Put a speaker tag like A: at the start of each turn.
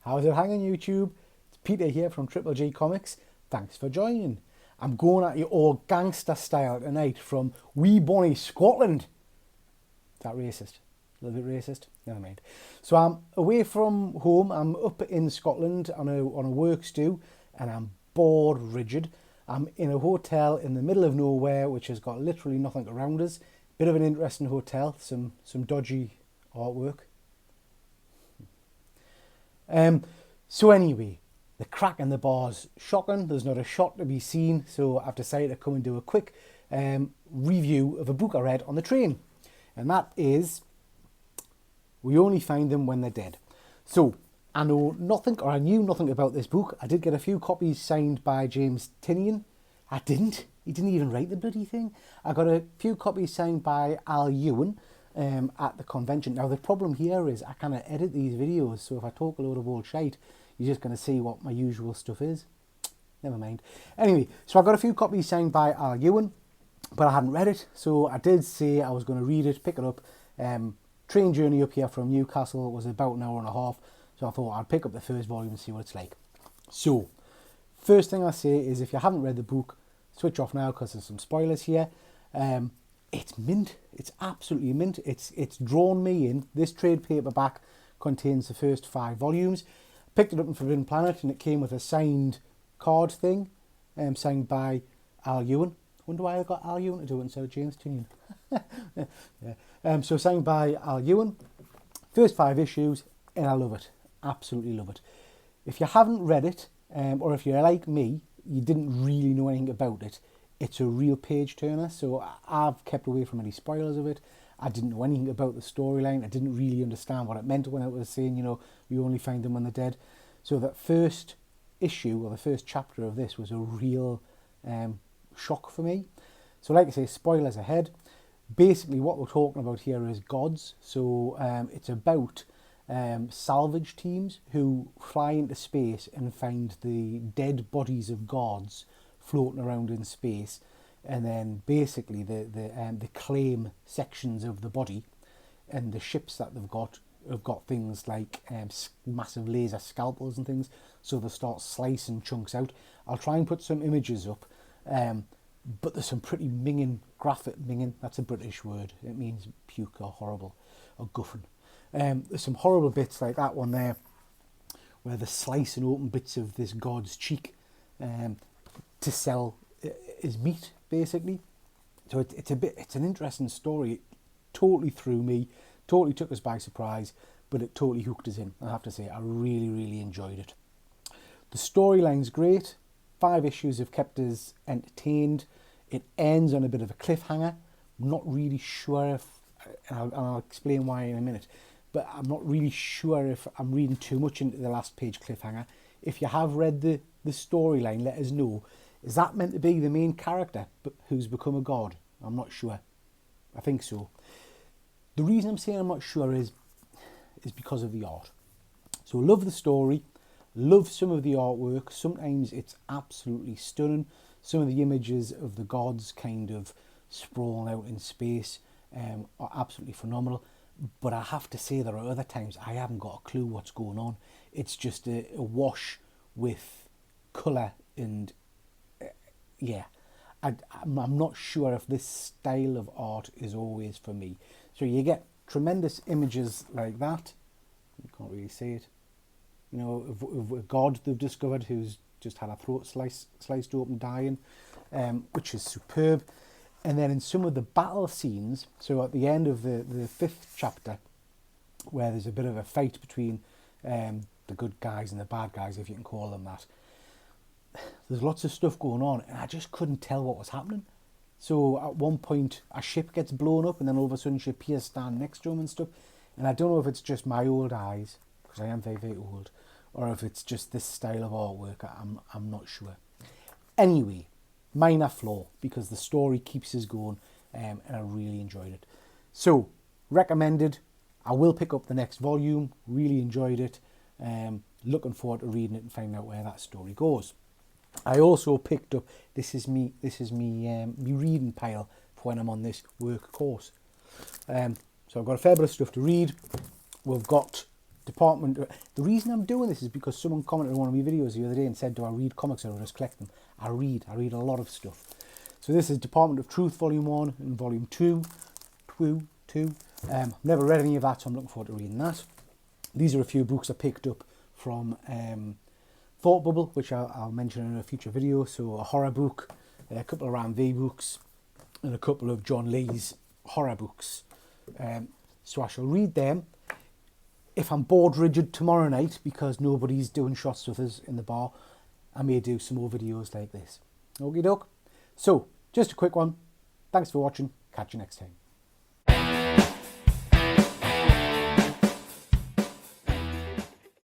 A: How's it hanging, YouTube? It's Peter here from Triple G Comics. Thanks for joining. I'm going at you all gangster style tonight from wee bonny Scotland. Is that racist? A little bit racist? Never mind. So I'm away from home. I'm up in Scotland on a work stew, and I'm bored rigid. I'm in a hotel in the middle of nowhere, which has got literally nothing around us. Bit of an interesting hotel, some dodgy artwork. So anyway, the crack in the bar's shocking. There's not a shot to be seen, so I've decided to come and do a quick review of a book I read on the train, and that is We Only Find Them When They're Dead. So I knew nothing about this book. I did get a few copies signed by James Tinian. I didn't. He didn't even write the bloody thing. I got a few copies signed by Al Ewan at the convention. Now the problem here is I kind of edit these videos, so if I talk a load of old shite, you're just going to see what my usual stuff is. Never mind. Anyway, so I got a few copies signed by Al Ewan, but I hadn't read it, so I did say I was going to read it, pick it up. Train journey up here from Newcastle was about an hour and a half, so I thought I'd pick up the first volume and see what it's like. So, first thing I say is if you haven't read the book, switch off now because there's some spoilers here. It's mint. It's absolutely mint. It's drawn me in. This trade paperback contains the first 5 volumes. Picked it up in Forbidden Planet and it came with a signed card thing, signed by Al Ewan. Wonder why I got Al Ewan to do it instead of James Tinian. Yeah. So signed by Al Ewan. First 5 issues, and I love it. Absolutely love it. If you haven't read it, or if you're like me, you didn't really know anything about it, it's a real page turner. So I've kept away from any spoilers of it. I didn't know anything about the storyline. I didn't really understand what it meant when it was saying, you know, we only find them when they're dead. So that first issue, or the first chapter of this, was a real shock for me. So like I say, spoilers ahead. Basically what we're talking about here is gods. So it's about salvage teams who fly into space and find the dead bodies of gods floating around in space, and then basically the claim sections of the body, and the ships that they've got have got things like massive laser scalpels and things, so they start slicing chunks out. I'll try and put some images up, but there's some pretty minging, that's a British word, it means puke or horrible or guffin. There's some horrible bits like that one there, where they're slicing open bits of this god's cheek to sell as meat, basically. So it's an interesting story. It totally threw me, totally took us by surprise, but it totally hooked us in. I have to say, I really enjoyed it. The storyline's great. 5 issues have kept us entertained. It ends on a bit of a cliffhanger. I'm not really sure if, and I'll explain why in a minute, but I'm not really sure if I'm reading too much into the last page cliffhanger. If you have read the storyline, let us know. Is that meant to be the main character who's become a god? I'm not sure. I think so. The reason I'm saying I'm not sure is because of the art. So love the story, love some of the artwork. Sometimes it's absolutely stunning. Some of the images of the gods kind of sprawling out in space are absolutely phenomenal. But I have to say there are other times I haven't got a clue what's going on. It's just a wash with colour and yeah. I'm not sure if this style of art is always for me. So you get tremendous images like that. You can't really see it. You know, of a god they've discovered who's just had a throat sliced open dying, which is superb. And then in some of the battle scenes, so at the end of the 5th chapter, where there's a bit of a fight between the good guys and the bad guys, if you can call them that, there's lots of stuff going on, and I just couldn't tell what was happening. So at one point, a ship gets blown up, and then all of a sudden she appears standing next to him and stuff. And I don't know if it's just my old eyes, because I am very old, or if it's just this style of artwork. I'm not sure. Anyway, minor flaw, because the story keeps us going, and I really enjoyed it. So, recommended. I will pick up the next volume. Really enjoyed it. Looking forward to reading it and finding out where that story goes. I also picked up, this is me reading pile for when I'm on this work course. So I've got a fair bit of stuff to read. We've got Department. The reason I'm doing this is because someone commented on one of my videos the other day and said, do I read comics or just collect them? I read a lot of stuff. So this is Department of Truth Volume 1 and Volume 2. I've never read any of that, so I'm looking forward to reading that. These are a few books I picked up from Thought Bubble, which I'll mention in a future video. So a horror book, a couple of Ram V books, and a couple of John Lee's horror books. So I shall read them. If I'm bored rigid tomorrow night because nobody's doing shots with us in the bar, I may do some more videos like this. Okie doke. So, just a quick one. Thanks for watching. Catch you next time.